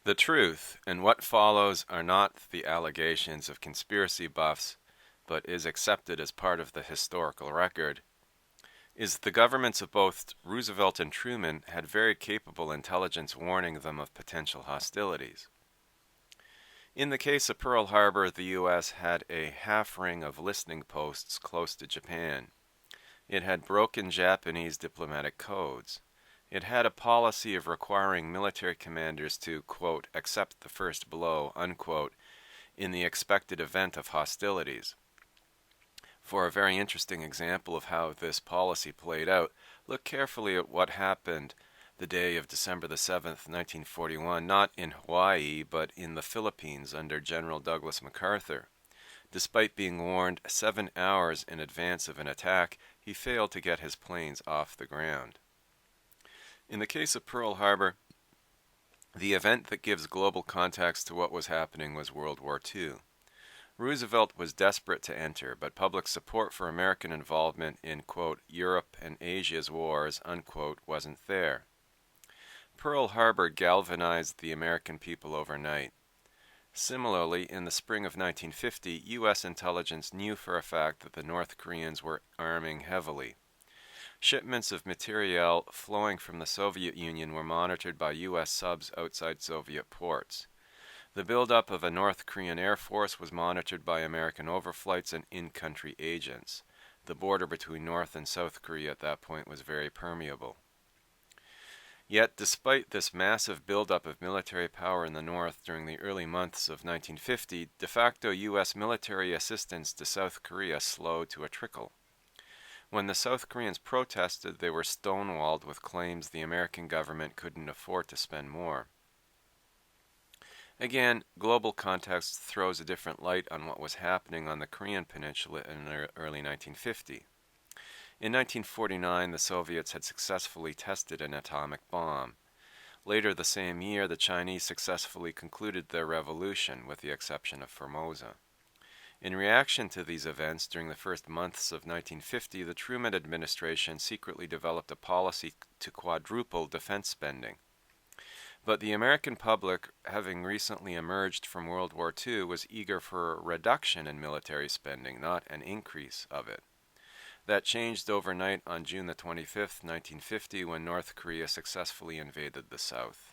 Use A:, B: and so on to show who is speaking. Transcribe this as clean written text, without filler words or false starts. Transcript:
A: The truth and what follows are not the allegations of conspiracy buffs, but is accepted as part of the historical record, is the governments of both Roosevelt and Truman had very capable intelligence warning them of potential hostilities. In the case of Pearl Harbor, the U.S. had a half ring of listening posts close to Japan. It had broken Japanese diplomatic codes. It had a policy of requiring military commanders to, quote, accept the first blow, unquote, in the expected event of hostilities. For a very interesting example of how this policy played out, look carefully at what happened the day of December the 7th, 1941, not in Hawaii, but in the Philippines under General Douglas MacArthur. Despite being warned 7 hours in advance of an attack, he failed to get his planes off the ground. In the case of Pearl Harbor, the event that gives global context to what was happening was World War II. Roosevelt was desperate to enter, but public support for American involvement in, quote, Europe and Asia's wars, unquote, wasn't there. Pearl Harbor galvanized the American people overnight. Similarly, in the spring of 1950, U.S. intelligence knew for a fact that the North Koreans were arming heavily. Shipments of materiel flowing from the Soviet Union were monitored by U.S. subs outside Soviet ports. The buildup of a North Korean Air Force was monitored by American overflights and in-country agents. The border between North and South Korea at that point was very permeable. Yet, despite this massive buildup of military power in the North during the early months of 1950, de facto U.S. military assistance to South Korea slowed to a trickle. When the South Koreans protested, they were stonewalled with claims the American government couldn't afford to spend more. Again, global context throws a different light on what was happening on the Korean Peninsula in early 1950. In 1949, the Soviets had successfully tested an atomic bomb. Later the same year, the Chinese successfully concluded their revolution, with the exception of Formosa. In reaction to these events, during the first months of 1950, the Truman administration secretly developed a policy to quadruple defense spending. But the American public, having recently emerged from World War II, was eager for a reduction in military spending, not an increase of it. That changed overnight on June the 25th, 1950, when North Korea successfully invaded the South.